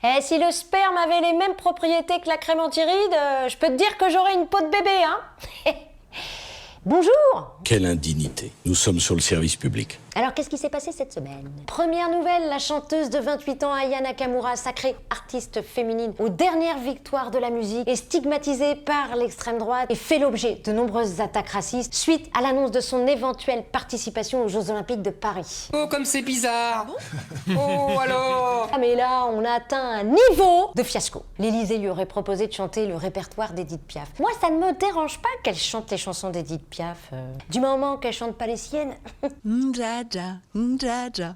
Eh, si le sperme avait les mêmes propriétés que la crème anti-rides, je peux te dire que j'aurais une peau de bébé, hein. Bonjour. Quelle indignité. Nous sommes sur le service public. Alors, qu'est-ce qui s'est passé cette semaine? Première nouvelle, la chanteuse de 28 ans, Aya Nakamura, sacrée artiste féminine aux dernières victoires de la musique, est stigmatisée par l'extrême droite et fait l'objet de nombreuses attaques racistes suite à l'annonce de son éventuelle participation aux Jeux Olympiques de Paris. Oh, comme c'est bizarre. Oh, alors. Ah mais là, on a atteint un niveau de fiasco. L'Élysée lui aurait proposé de chanter le répertoire d'Edith Piaf. Moi, ça ne me dérange pas qu'elle chante les chansons d'Edith Piaf, du moment qu'elle chante pas les siennes.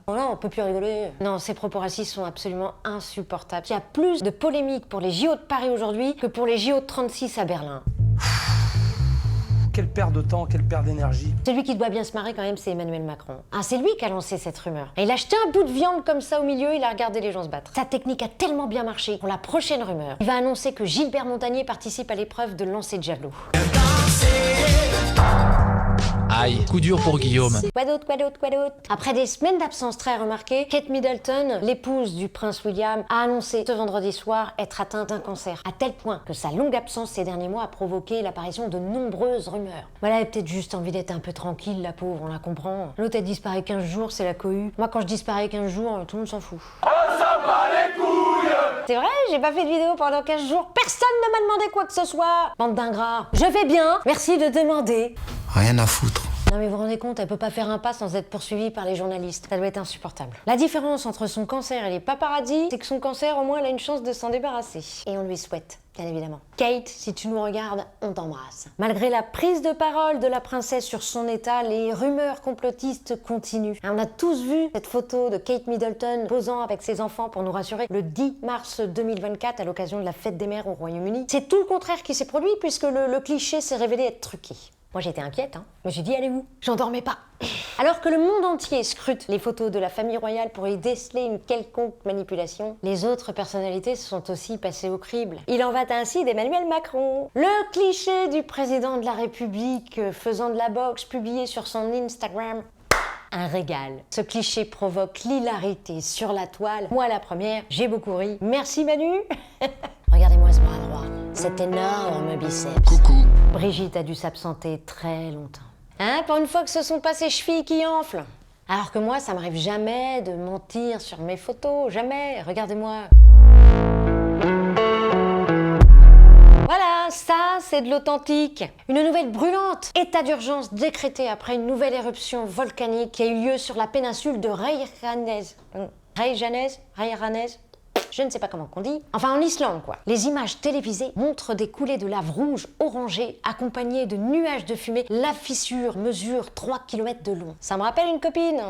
Oh non, on peut plus rigoler. Non, ces propos racistes sont absolument insupportables. Il y a plus de polémiques pour les JO de Paris aujourd'hui que pour les JO de 36 à Berlin. Quelle perte de temps, quelle perte d'énergie. Celui qui doit bien se marrer quand même, c'est Emmanuel Macron. Ah, c'est lui qui a lancé cette rumeur. Et il a jeté un bout de viande comme ça au milieu, il a regardé les gens se battre. Sa technique a tellement bien marché pour la prochaine rumeur. Il va annoncer que Gilbert Montagnier participe à l'épreuve de lancer de javelot. Aïe, coup dur pour Guillaume. Quoi d'autre, quoi d'autre, quoi d'autre? Après des semaines d'absence très remarquées, Kate Middleton, l'épouse du prince William, a annoncé ce vendredi soir être atteinte d'un cancer, à tel point que sa longue absence ces derniers mois a provoqué l'apparition de nombreuses rumeurs. Voilà, elle a peut-être juste envie d'être un peu tranquille, la pauvre, on la comprend. L'autre, elle disparaît 15 jours, c'est la cohue. Moi, quand je disparais 15 jours, tout le monde s'en fout. On s'en bat les couilles! C'est vrai, j'ai pas fait de vidéo pendant 15 jours, personne ne m'a demandé quoi que ce soit! Bande d'ingrats. Je vais bien, merci de demander. Rien à foutre. Non mais vous vous rendez compte, elle peut pas faire un pas sans être poursuivie par les journalistes. Ça doit être insupportable. La différence entre son cancer et les paparazzis, c'est que son cancer, au moins, elle a une chance de s'en débarrasser. Et on lui souhaite, bien évidemment. Kate, si tu nous regardes, on t'embrasse. Malgré la prise de parole de la princesse sur son état, les rumeurs complotistes continuent. On a tous vu cette photo de Kate Middleton posant avec ses enfants pour nous rassurer le 10 mars 2024 à l'occasion de la fête des mères au Royaume-Uni. C'est tout le contraire qui s'est produit puisque le cliché s'est révélé être truqué. Moi j'étais inquiète, hein. Je me suis dit, allez où? J'en dormais pas. Alors que le monde entier scrute les photos de la famille royale pour y déceler une quelconque manipulation, les autres personnalités se sont aussi passées au crible. Il en va ainsi d'Emmanuel Macron. Le cliché du président de la République faisant de la boxe publié sur son Instagram. Un régal. Ce cliché provoque l'hilarité sur la toile. Moi la première, j'ai beaucoup ri. Merci Manu. Regardez-moi ce bras droit, cet énorme biceps. Coucou. Brigitte a dû s'absenter très longtemps. Hein, pour une fois que ce sont pas ses chevilles qui enflent. Alors que moi, ça m'arrive jamais de mentir sur mes photos, jamais. Regardez-moi. Voilà, ça, c'est de l'authentique. Une nouvelle brûlante. État d'urgence décrété après une nouvelle éruption volcanique qui a eu lieu sur la péninsule de Reykjanez. Reykjanez. Je ne sais pas comment on dit. Enfin, en Islande, quoi. Les images télévisées montrent des coulées de lave rouge orangée accompagnées de nuages de fumée. La fissure mesure 3 km de long. Ça me rappelle une copine.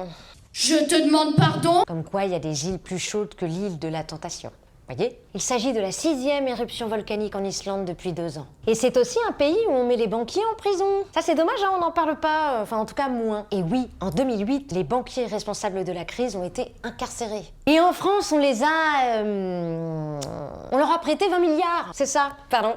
Je te demande pardon. Comme quoi, il y a des îles plus chaudes que l'île de la Tentation. Voyez? Il s'agit de la 6e éruption volcanique en Islande depuis 2 ans. Et c'est aussi un pays où on met les banquiers en prison. Ça c'est dommage, hein, on n'en parle pas, enfin en tout cas moins. Et oui, en 2008, les banquiers responsables de la crise ont été incarcérés. Et en France, on les a... on leur a prêté 20 milliards, c'est ça, pardon.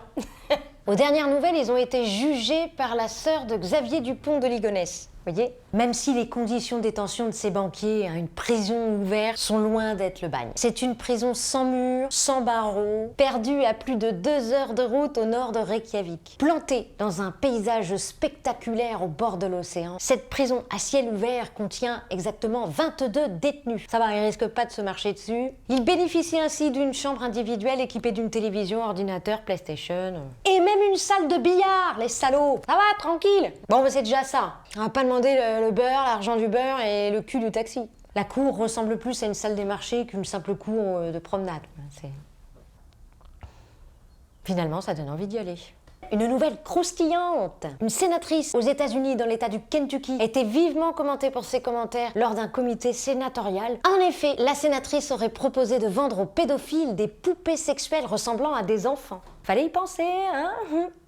Aux dernières nouvelles, ils ont été jugés par la sœur de Xavier Dupont de Ligonnès. Voyez? Même si les conditions de détention de ces banquiers à une prison ouverte sont loin d'être le bagne. C'est une prison sans murs, sans barreaux, perdue à plus de 2 heures de route au nord de Reykjavik. Plantée dans un paysage spectaculaire au bord de l'océan, cette prison à ciel ouvert contient exactement 22 détenus. Ça va, ils risquent pas de se marcher dessus. Ils bénéficient ainsi d'une chambre individuelle équipée d'une télévision, ordinateur, PlayStation. Et même une salle de billard, les salauds. Ça va, tranquille. Bon, mais c'est déjà ça. On va pas demander le beurre, l'argent du beurre et le cul du taxi. La cour ressemble plus à une salle des marchés qu'une simple cour de promenade. Finalement, ça donne envie d'y aller. Une nouvelle croustillante. Une sénatrice aux États-Unis dans l'État du Kentucky a été vivement commentée pour ses commentaires lors d'un comité sénatorial. En effet, la sénatrice aurait proposé de vendre aux pédophiles des poupées sexuelles ressemblant à des enfants. Fallait y penser, hein?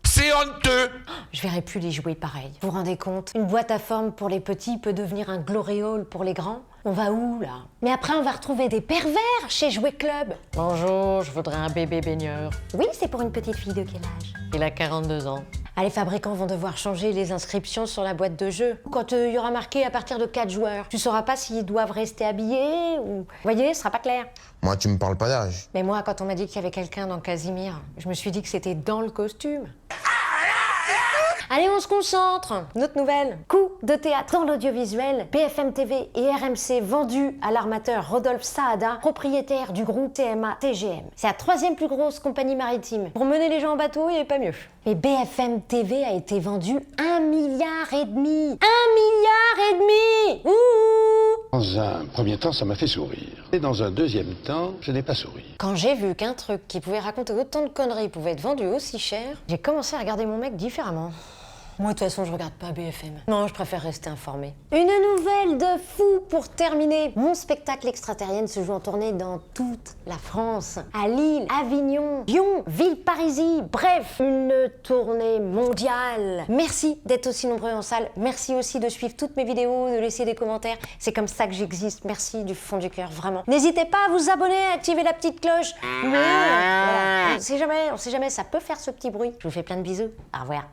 C'est honteux. Je verrai plus les jouets pareils. Vous vous rendez compte? Une boîte à forme pour les petits peut devenir un gloriole pour les grands. On va où, là? Mais après, on va retrouver des pervers chez Jouet Club. Bonjour, je voudrais un bébé baigneur. Oui, c'est pour une petite fille de quel âge? Il a 42 ans. Ah, les fabricants vont devoir changer les inscriptions sur la boîte de jeu. Quand il y aura marqué à partir de 4 joueurs, tu sauras pas s'ils doivent rester habillés ou... Vous voyez, ce sera pas clair. Moi, tu me parles pas d'âge. Mais moi, quand on m'a dit qu'il y avait quelqu'un dans Casimir, je me suis dit que c'était dans le costume. Allez, on se concentre. Une autre nouvelle. Coup de théâtre dans l'audiovisuel. BFM TV et RMC vendus à l'armateur Rodolphe Saada, propriétaire du groupe TMA TGM. C'est la 3e plus grosse compagnie maritime. Pour mener les gens en bateau, il n'y avait pas mieux. Mais BFM TV a été vendu 1,5 milliard. 1,5 milliard. Ouh! Dans un premier temps, ça m'a fait sourire. Et dans un deuxième temps, je n'ai pas souri. Quand j'ai vu qu'un truc qui pouvait raconter autant de conneries pouvait être vendu aussi cher, j'ai commencé à regarder mon mec différemment. Moi, de toute façon, je regarde pas BFM. Non, je préfère rester informée. Une nouvelle de fou pour terminer. Mon spectacle extraterrienne se joue en tournée dans toute la France. À Lille, Avignon, Lyon, Villeparisis. Bref, une tournée mondiale. Merci d'être aussi nombreux en salle. Merci aussi de suivre toutes mes vidéos, de laisser des commentaires. C'est comme ça que j'existe. Merci du fond du cœur, vraiment. N'hésitez pas à vous abonner, à activer la petite cloche. Voilà. On sait jamais, ça peut faire ce petit bruit. Je vous fais plein de bisous. Au revoir.